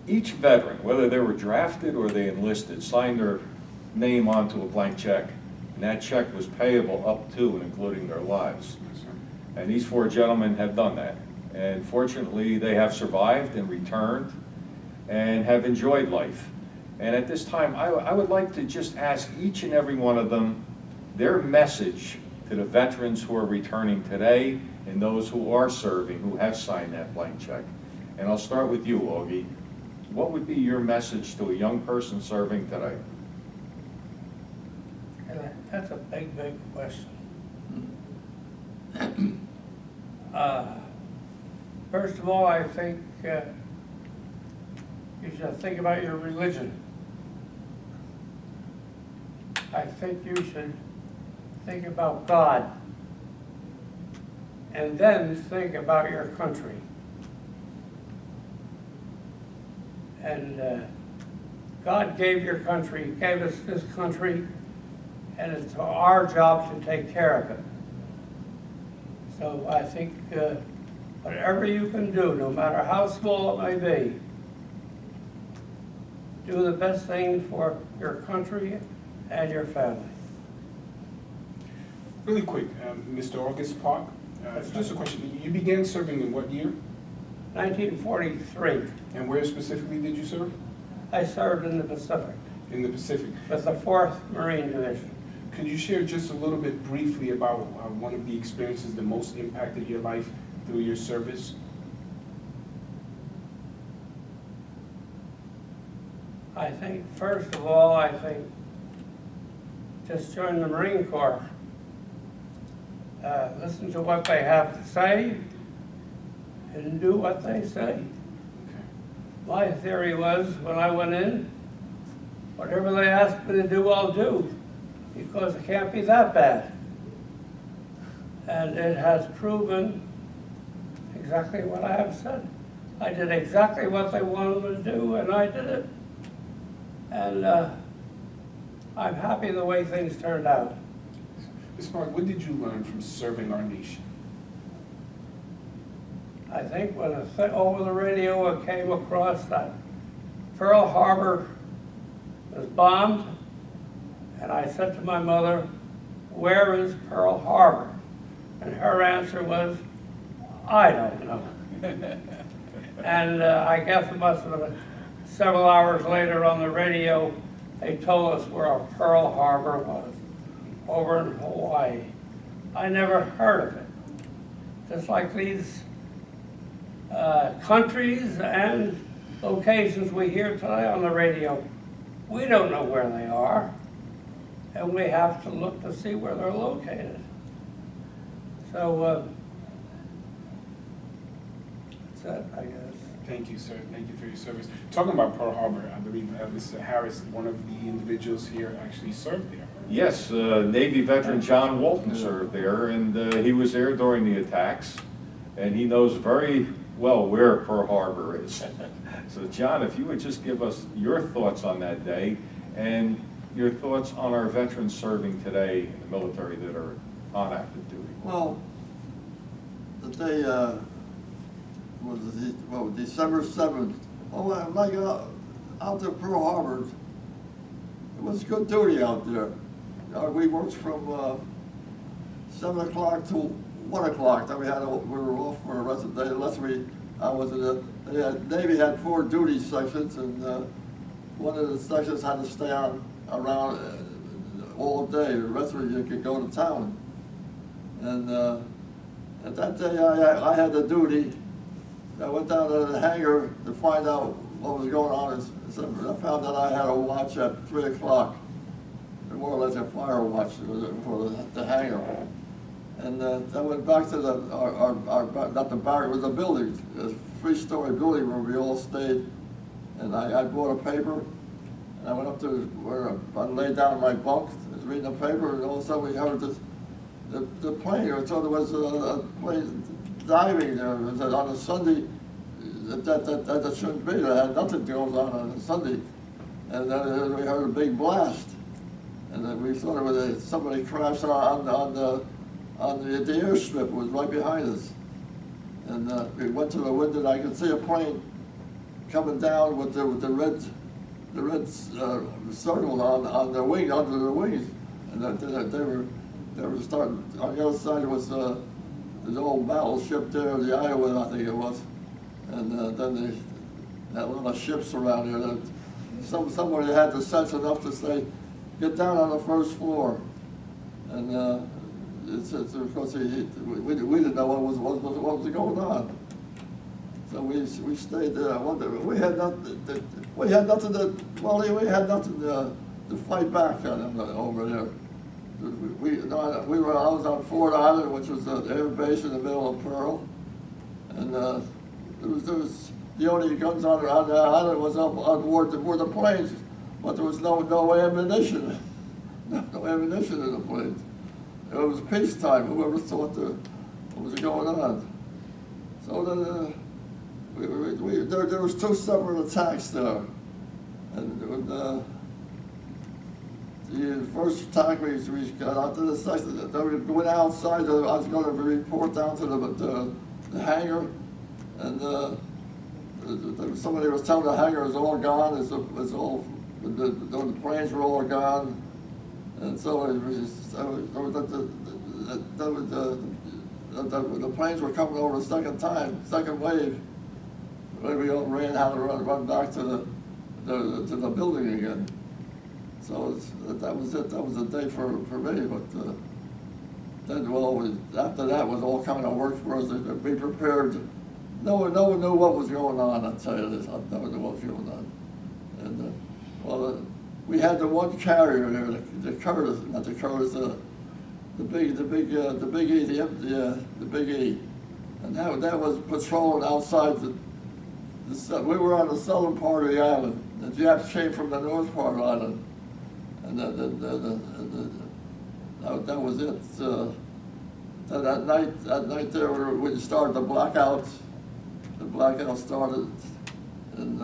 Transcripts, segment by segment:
each veteran, whether they were drafted or they enlisted, signed their name onto a blank check. And that check was payable up to and including their lives. And these four gentlemen have done that. And fortunately, they have survived and returned and have enjoyed life. And at this time, I would like to just ask each and every one of them their message to the veterans who are returning today and those who are serving, who have signed that blank check. And I'll start with you, Augie. What would be your message to a young person serving today? That's a big, big question. First of all, I think you should think about your religion. I think you should think about God, and then think about your country. And God gave your country, gave us this country, and it's our job to take care of it. So I think whatever you can do, no matter how small it may be, do the best thing for your country and your family. Really quick, Mr. August Park, just a question. You began serving in what year? 1943. And where specifically did you serve? I served in the Pacific In the Pacific. with the 4th Marine Division. Could you share just a little bit briefly about one of the experiences that most impacted your life through your service? I think, first of all, I think just join the Marine Corps. Listen to what they have to say and do what they say. Okay. My theory was, when I went in, whatever they asked me to do, I'll do, because it can't be that bad. And it has proven exactly what I have said. I did exactly what they wanted me to do, and I did it. And I'm happy the way things turned out. Mr. Park, what did you learn from serving our nation? I think when over the radio it came across that Pearl Harbor was bombed, and I said to my mother, "Where is Pearl Harbor?" And her answer was, "I don't know." And I guess it must have been several hours later on the radio, they told us where Pearl Harbor was, over in Hawaii. I never heard of it. Just like these countries and locations we hear today on the radio, we don't know where they are, and we have to look to see where they're located. So that's it, I guess. Thank you, sir. Thank you for your service. Talking about Pearl Harbor, I believe Mr. Harris, one of the individuals here, actually served there. Yes, Navy veteran John Walton served there, and he was there during the attacks, and he knows very well where Pearl Harbor is. So John, if you would just give us your thoughts on that day and your thoughts on our veterans serving today in the military that are on active duty. Well, the day was December 7th. Oh, like out to Pearl Harbor, it was good duty out there. We worked from 7 o'clock to 1 o'clock. Then we were off for the rest of the day. Unless the Navy had 4 duty sections, and one of the sections had to stay on around all day. The rest of it you could go to town. And at that day, I had the duty. I went down to the hangar to find out what was going on. I found that I had a watch at 3 o'clock, more or less a fire watch for the hangar. And I went back to not the barrack, it was a building, a 3-story building where we all stayed. And I bought a paper, and I went up to where I laid down in my bunk, I was reading the paper, and all of a sudden we heard the plane. I thought there was a plane diving there. It was on a Sunday. That shouldn't be. There had nothing goes on a Sunday. And then we heard a big blast. And then we thought it was somebody crashed on the airstrip. It was right behind us. And we went to the window, and I could see a plane coming down with the red circle on their wing, under their wings, and they were starting. On the other side was the old battleship there, the Iowa, I think it was, and then they had a lot of ships around here. That somebody had the sense enough to say, "Get down on the first floor," and of course we didn't know what was going on. So we stayed there. We had nothing to fight back on them over there. I was on Fort Island, which was an air base in the middle of Pearl, and there was the only guns on the island was up on board the planes, but there was no ammunition, no ammunition in the planes. It was peacetime. Whoever thought what was going on? So then. There was 2 separate attacks there, and the first attack we got out to the second. We went outside. I was going to report down to the hangar, and somebody was telling the hangar is all gone. It's all the planes were all gone, and so the planes were coming over the second wave. We all ran out and run back to the building again. So that was it. That was a day for me. But then, after that was all kind of work for us to be prepared. No one knew what was going on. I tell you this, no one knew what was going on. And we had the one carrier there, the Curtis, not the Curtis, the big E, and that was patrolling outside we were on the southern part of the island. The Japs came from the north part of the island, and that was it. That night there, we started the blackout. The blackout started, and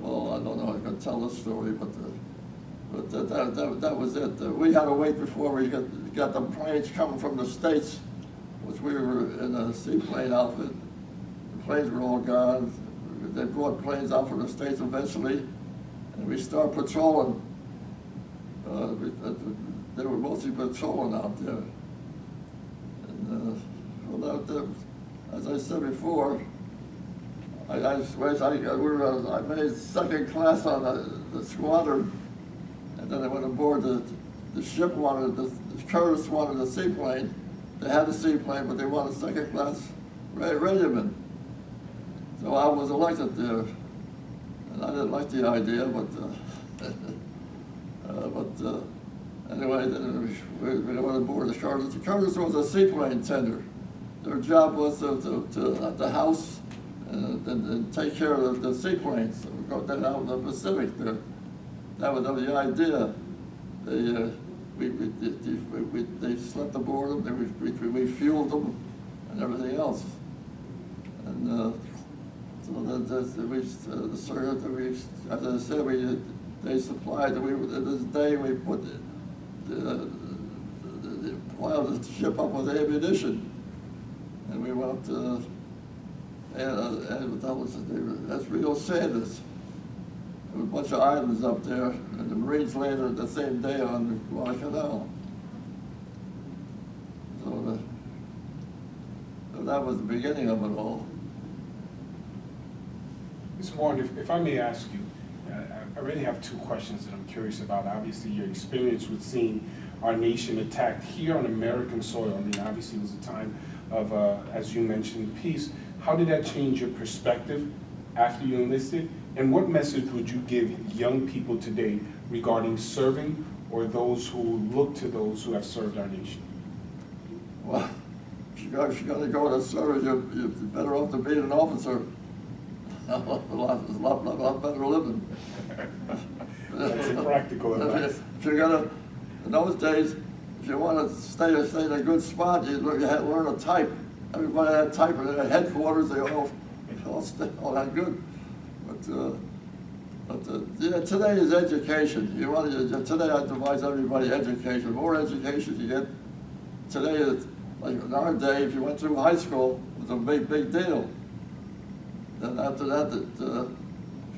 well, I don't know if I can tell this story, but that was it. We had to wait before we got the planes coming from the States, which we were in a seaplane outfit. Planes were all gone. They brought planes out from the States eventually, and we started patrolling. They were mostly patrolling out there. And as I said before, I made second class on the squadron, and then I went aboard the ship. The Curtis wanted a seaplane. They had a seaplane, but they wanted second class regiment. So I was elected there, and I didn't like the idea, but anyway, then we went aboard the Curtis. The Curtis was a seaplane tender. Their job was to at the house and take care of the seaplanes. So we got that out in the Pacific there. That was the idea. They slept aboard them. We fueled them and everything else. And so as I said, they supplied. This day we put piled the ship up with ammunition, and we went up to that's Rio Sanders. There was a bunch of islands up there, and the Marines landed the same day on the Guadalcanal. So that was the beginning of it all. Mr. Warren, if I may ask you, I really have 2 questions that I'm curious about. Obviously, your experience with seeing our nation attacked here on American soil. I mean, obviously, it was a time of, as you mentioned, peace. How did that change your perspective after you enlisted? And what message would you give young people today regarding serving or those who look to those who have served our nation? Well, if you're going to go to service, you're better off to be an officer. a lot better living. That's impractical advice. If you're gonna, in those days, if you want to stay in a good spot, you had to learn to type. Everybody had typing at headquarters. They all that good. But today is education. Today I advise everybody education. The more education you get, today, like in our day, if you went through high school, it was a big deal. Then after that,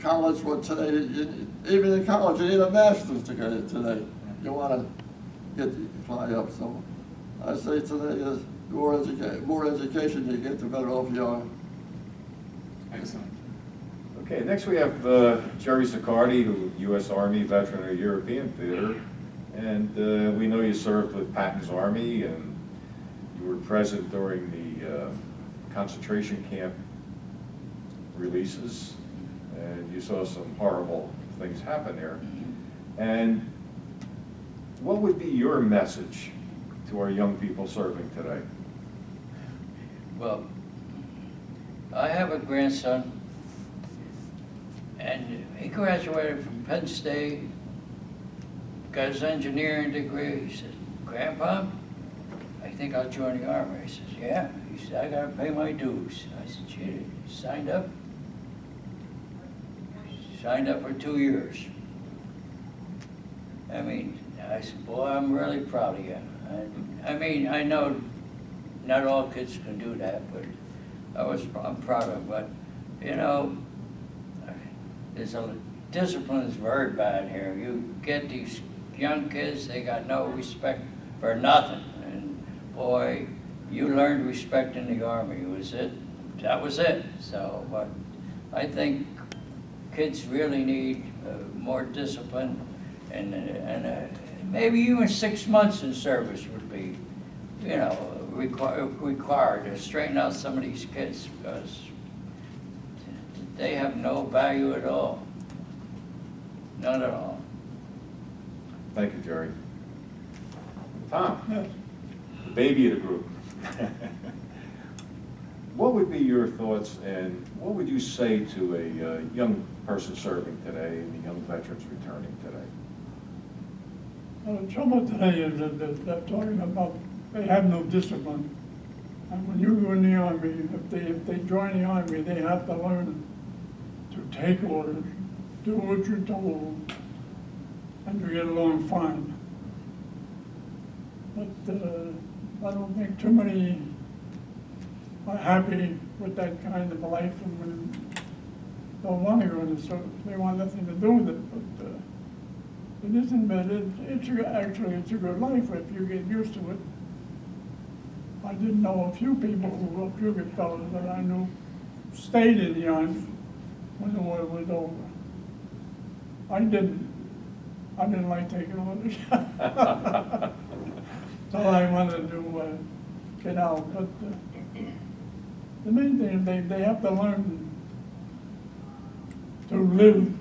college, what today, even in college, you need a master's degree today. You want to fly up, so I say today is more education you get, the better off you are. Excellent. Okay, next we have Jerry Siccardi, who U.S. Army veteran of European theater. And we know you served with Patton's Army, and you were present during the concentration camp releases, and you saw some horrible things happen there. And what would be your message to our young people serving today? Well, I have a grandson, and he graduated from Penn State, got his engineering degree. He says, "Grandpa, I think I'll join the Army." I says, "Yeah." He said, "I gotta pay my dues." I said, "Gee, you signed up?" Signed up for 2 years. I mean, I said, "Boy, I'm really proud of you." I mean, I know not all kids can do that, but I'm proud of it. But, you know, discipline is very bad here. You get these young kids, they got no respect for nothing. And boy, you learned respect in the Army. That was it. So, but I think kids really need more discipline, and maybe even 6 months in service would be, you know, required to straighten out some of these kids, because they have no value at all. None at all. Thank you, Jerry. Tom, Yes. the baby of the group. What would be your thoughts, and what would you say to a young person serving today and the young veterans returning today? Well, the trouble today is that they're talking about they have no discipline. And when you go in the Army, if they join the Army, they have to learn to take orders, do what you're told, and to get along fine. But I don't think too many are happy with that kind of life, and don't want to go into service. They want nothing to do with it. But it isn't bad. It's a good life if you get used to it. I did know a few people who were few good fellows that I knew stayed in the Army when the war was over. I didn't like taking orders. So I wanted to get out. But the main thing, they have to learn to live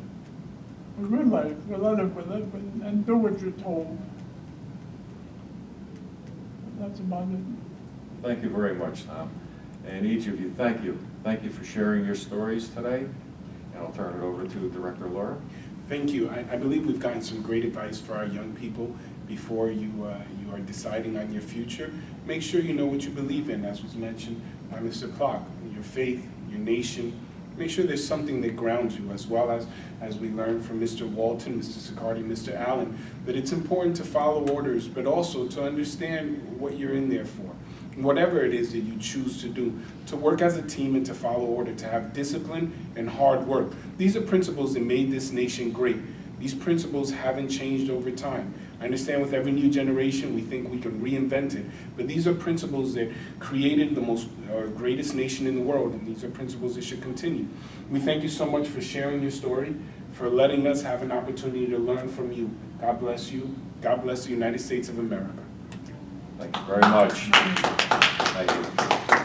a good life and do what you're told. That's about it. Thank you very much, Tom. And each of you, thank you. Thank you for sharing your stories today. And I'll turn it over to Director Lora. Thank you. I believe we've gotten some great advice for our young people before you are deciding on your future. Make sure you know what you believe in, as was mentioned by Mr. Clark, your faith, your nation. Make sure there's something that grounds you, as well as we learned from Mr. Walton, Mr. Siccardi, Mr. Allen, that it's important to follow orders, but also to understand what you're in there for. Whatever it is that you choose to do, to work as a team and to follow order, to have discipline and hard work. These are principles that made this nation great. These principles haven't changed over time. I understand with every new generation we think we can reinvent it, but these are principles that created the greatest nation in the world, and these are principles that should continue. We thank you so much for sharing your story, for letting us have an opportunity to learn from you. God bless you. God bless the United States of America. Thank you very much. Thank you.